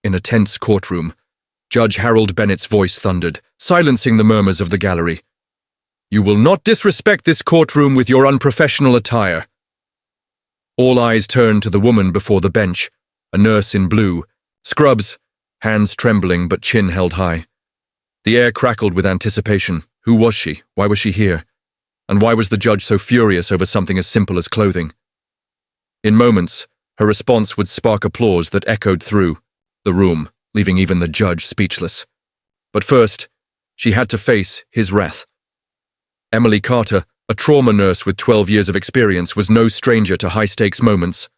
In a tense courtroom, Judge Harold Bennett's voice thundered, silencing the murmurs of the gallery. "You will not disrespect this courtroom with your unprofessional attire." All eyes turned to the woman before the bench, a nurse in blue, scrubs, hands trembling but chin held high. The air crackled with anticipation. Who was she? Why was she here? And why was the judge so furious over something as simple as clothing? In moments, her response would spark applause that echoed through the room, leaving even the judge speechless. But first, she had to face his wrath. Emily Carter, a trauma nurse with 12 years of experience, was no stranger to high-stakes moments.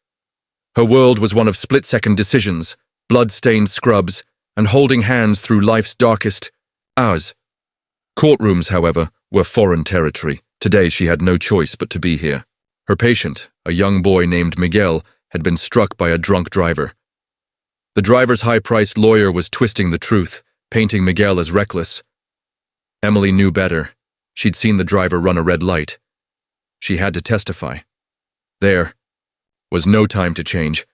Her world was one of split-second decisions, blood-stained scrubs, and holding hands through life's darkest hours. Courtrooms, however, were foreign territory. Today she had no choice but to be here. Her patient, a young boy named Miguel, had been struck by a drunk driver. The driver's high-priced lawyer was twisting the truth, painting Miguel as reckless. Emily knew better. She'd seen the driver run a red light. She had to testify. There was no time to change.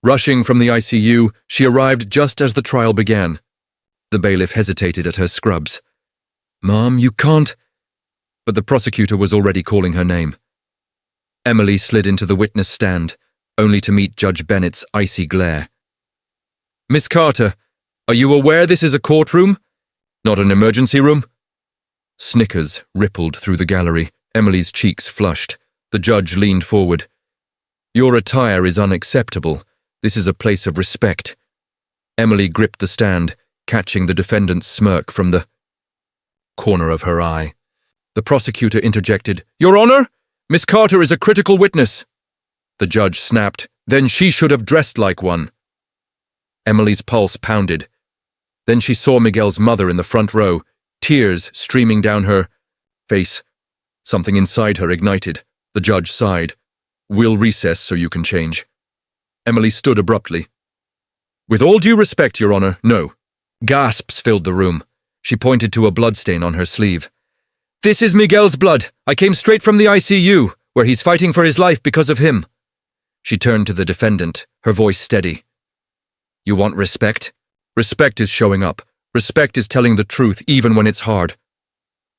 Rushing from the ICU, she arrived just as the trial began. The bailiff hesitated at her scrubs. "Mom, you can't—" But the prosecutor was already calling her name. Emily slid into the witness stand, only to meet Judge Bennett's icy glare. "Miss Carter, are you aware this is a courtroom, not an emergency room?" Snickers rippled through the gallery. Emily's cheeks flushed. The judge leaned forward. "Your attire is unacceptable. This is a place of respect." Emily gripped the stand, catching the defendant's smirk from the corner of her eye. The prosecutor interjected, "Your Honor, Miss Carter is a critical witness." The judge snapped, "Then she should have dressed like one." Emily's pulse pounded. Then she saw Miguel's mother in the front row, tears streaming down her face. Something inside her ignited. The judge sighed. "We'll recess so you can change." Emily stood abruptly. "With all due respect, Your Honor, no." Gasps filled the room. She pointed to a bloodstain on her sleeve. "This is Miguel's blood. I came straight from the ICU, where he's fighting for his life because of him." She turned to the defendant, her voice steady. "You want respect? Respect is showing up. Respect is telling the truth even when it's hard.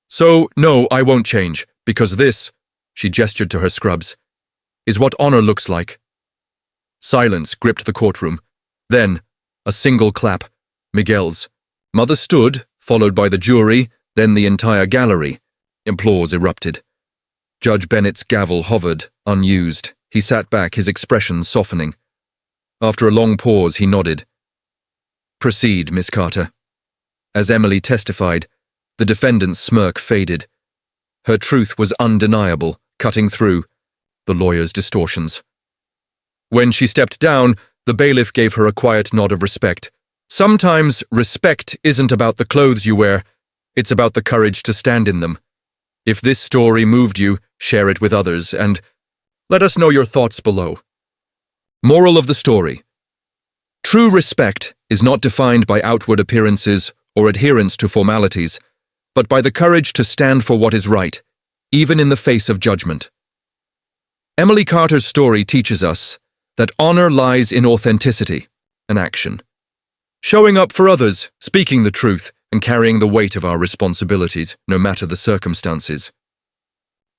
So, no, I won't change, because this," she gestured to her scrubs, "is what honor looks like." Silence gripped the courtroom. Then, a single clap. Miguel's. Mother stood, followed by the jury, then the entire gallery. Applause erupted. Judge Bennett's gavel hovered, unused. He sat back, his expression softening. After a long pause, he nodded. "Proceed, Miss Carter." As Emily testified, the defendant's smirk faded. Her truth was undeniable, cutting through the lawyer's distortions. When she stepped down, the bailiff gave her a quiet nod of respect. Sometimes respect isn't about the clothes you wear, it's about the courage to stand in them. If this story moved you, share it with others, and let us know your thoughts below. Moral of the story. True respect is not defined by outward appearances or adherence to formalities, but by the courage to stand for what is right, even in the face of judgment. Emily Carter's story teaches us that honor lies in authenticity, an action. Showing up for others, speaking the truth, and carrying the weight of our responsibilities, no matter the circumstances.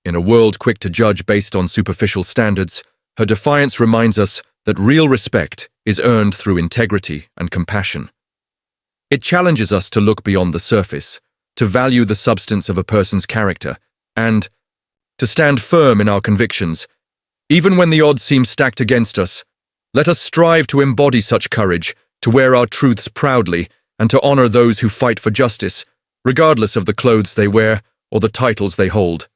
In a world quick to judge based on superficial standards, her defiance reminds us that real respect is earned through integrity and compassion. It challenges us to look beyond the surface, to value the substance of a person's character, and to stand firm in our convictions. Even when the odds seem stacked against us, let us strive to embody such courage, to wear our truths proudly, and to honor those who fight for justice, regardless of the clothes they wear or the titles they hold.